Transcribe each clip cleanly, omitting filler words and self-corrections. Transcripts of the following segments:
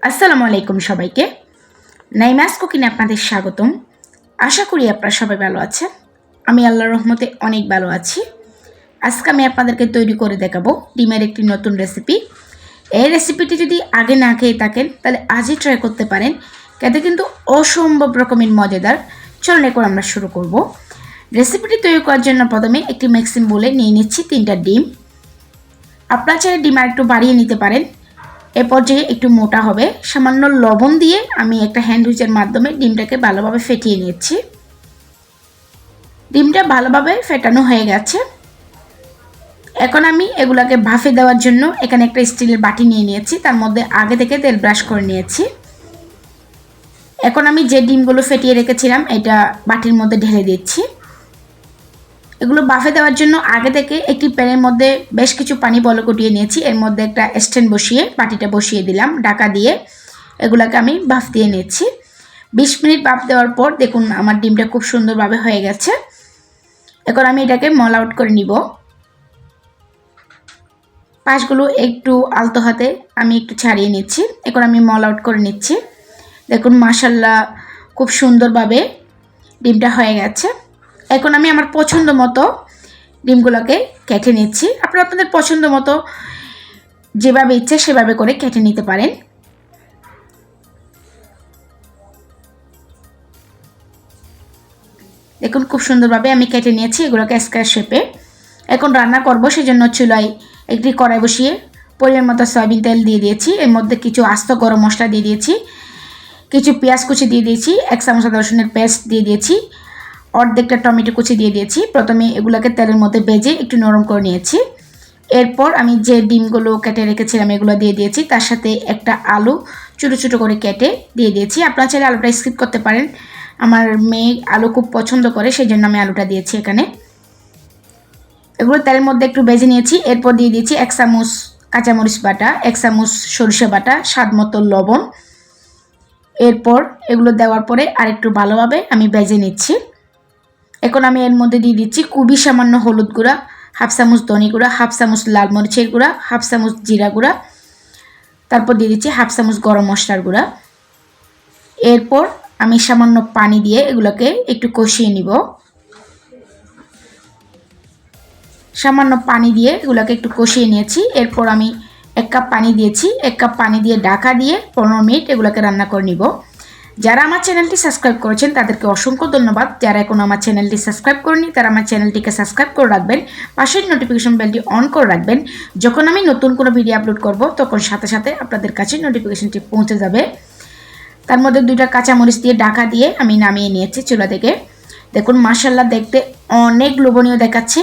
আসসালামু আলাইকুম সবাইকে। নাইমাস কুকিংয়ে আপনাদের স্বাগতম। আশা করি আপনারা সবাই ভালো আছেন। আমি আল্লাহর রহমতে অনেক ভালো আছি। আজকে আমি আপনাদেরকে তৈরি করে দেখাবো ডিমের একটি নতুন রেসিপি। এই রেসিপিটি যদি আগে না খেয়ে থাকেন তাহলে আজই ট্রাই করতে পারেন। খেতে কিন্তু অসম্ভব রকমের মজাদার। চলুন এখন আমরা শুরু করব। রেসিপিটি তৈরি করার জন্য প্রথমে একটি মিক্সিং বোলে নিয়ে নিচ্ছি 3টা ডিম। আপনারা চাইলে ডিম আর একটু বাড়িয়ে নিতে পারেন। এ পর্যায়ে একটু মোটা হবে। সামান্য লবণ দিয়ে আমি একটা হ্যান্ড উইচের মাধ্যমে ডিমটাকে ভালোভাবে ফেটিয়ে নিচ্ছি। ডিমটা ভালোভাবে ফেটানো হয়ে গেছে। এখন আমি এগুলাকে ভাফে দেওয়ার জন্য এখানে একটা স্টিলের বাটি নিয়ে নিয়েছি, তার মধ্যে আগে থেকে তেল ব্রাশ করে নিয়েছি। এখন আমি যে ডিমগুলো ফেটিয়ে রেখেছিলাম এটা বাটির মধ্যে ঢেলে দিচ্ছি। এগুলো বাফে দেওয়ার জন্য আগে থেকে একটি প্যানের মধ্যে বেশ কিছু পানি বলক উঠিয়ে নিয়েছি। এর মধ্যে একটা স্ট্যান্ড বসিয়ে বাটিটা বসিয়ে দিলাম ঢাকা দিয়ে। এগুলাকে আমি বাফ দিয়ে নিচ্ছি। 20 মিনিট বাফ দেওয়ার পর দেখুন আমার ডিমটা খুব সুন্দরভাবে হয়ে গেছে। এখন আমি এটাকে মল আউট করে নিব। পাশগুলো একটু আলতো হাতে আমি একটু ছাড়িয়ে নিচ্ছি। এখন আমি মল আউট করে নিচ্ছি। দেখুন মাশাআল্লাহ খুব সুন্দরভাবে ডিমটা হয়ে গেছে। এখন আমি আমার পছন্দ মতো ডিমগুলোকে কেটে নিচ্ছি। আপনারা আপনাদের পছন্দ মতো যেভাবে ইচ্ছে সেভাবে করে কেটে নিতে পারেন। দেখুন খুব সুন্দরভাবে আমি কেটে নিয়েছি এগুলোকে স্কোয়ার শেপে। এখন রান্না করব, সেজন্য চুলায় একটি কড়াই বসিয়ে পরিমাণ মতো সয়াবিন তেল দিয়ে দিয়েছি। এর মধ্যে কিছু আস্ত গরম মশলা দিয়ে দিয়েছি, কিছু পেঁয়াজ কুচি দিয়ে দিয়েছি, 1 চামচ আদা রসুনের পেস্ট দিয়ে দিয়েছি, অর্ধেকটা টমেটো কুচি দিয়ে দিয়েছি। প্রথমে এগুলোকে তেলের মধ্যে ভেজে একটু নরম করে নিয়েছি। এরপর আমি যে ডিমগুলো কেটে রেখেছিলাম এগুলো দিয়ে দিয়েছি। তার সাথে একটা আলু ছোটো ছোটো করে কেটে দিয়ে দিয়েছি। আপনারা চাইলে আলুটা স্কিপ করতে পারেন। আমার মেয়ে আলু খুব পছন্দ করে, সেই জন্য আমি আলুটা দিয়েছি এখানে। এগুলো তেলের মধ্যে একটু ভেজে নিয়েছি। এরপর দিয়ে দিয়েছি 1 চামচ কাঁচামরিচ বাটা, 1 চামচ সরিষা বাটা, স্বাদ মতো লবণ। এরপর এগুলো দেওয়ার পরে আরেকটু ভালোভাবে আমি ভেজে নিচ্ছি। এখন আমি এর মধ্যে দিয়ে দিচ্ছি খুবই সামান্য হলুদ গুঁড়া, 1/2 চামচ ধনে গুঁড়া, 1/2 চামচ লাল মরিচের গুঁড়া, 1/2 চামচ জিরা গুঁড়া, তারপর দিয়ে দিচ্ছি 1/2 চামচ গরম মশলার গুঁড়া। এরপর আমি সামান্য পানি দিয়ে এগুলোকে একটু কষিয়ে নিব। সামান্য পানি দিয়ে এগুলোকে একটু কষিয়ে নিয়েছি। এরপর আমি 1 কাপ পানি দিয়েছি। 1 কাপ পানি দিয়ে ঢাকা দিয়ে 15 মিনিট এগুলোকে রান্না করে নিব। যারা আমার চ্যানেলটি সাবস্ক্রাইব করেছেন তাদেরকে অসংখ্য ধন্যবাদ। যারা এখনো আমার চ্যানেলটি সাবস্ক্রাইব করেনি তারা আমার চ্যানেলটিকে সাবস্ক্রাইব করে রাখবেন, পাশের নোটিফিকেশন বেলটি অন করে রাখবেন। যখন আমি নতুন কোনো ভিডিও আপলোড করব তখন সাথে সাথে আপনাদের কাছে নোটিফিকেশনটি পৌঁছে যাবে। তার মধ্যে 2টা কাঁচামরিচ দিয়ে ঢাকা দিয়ে আমি নামিয়ে নিয়েছি চুলা থেকে। দেখুন মাশাআল্লাহ দেখতে অনেক লোভনীয় দেখাচ্ছে,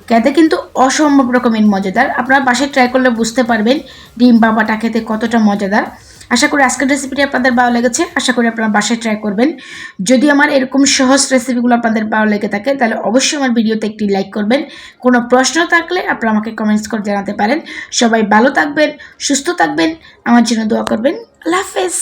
খেতে কিন্তু অসম্ভব রকমের মজাদার। আপনারা বাসায় ট্রাই করলে বুঝতে পারবেন ডিম বাবাটা খেতে কতটা মজাদার। আশা করি আজকের রেসিপিটি আপনাদের ভালো লেগেছে। আশা করি আপনারা বাসায় ট্রাই করবেন। যদি আমার এরকম সহজ রেসিপিগুলো আপনাদের ভালো লেগে থাকে তাহলে অবশ্যই আমার ভিডিওতে একটি লাইক করবেন। কোনো প্রশ্ন থাকলে আপনারা আমাকে কমেন্টস করে জানাতে পারেন। সবাই ভালো থাকবেন, সুস্থ থাকবেন, আমার জন্য দোয়া করবেন। আল্লাহ হাফেজ।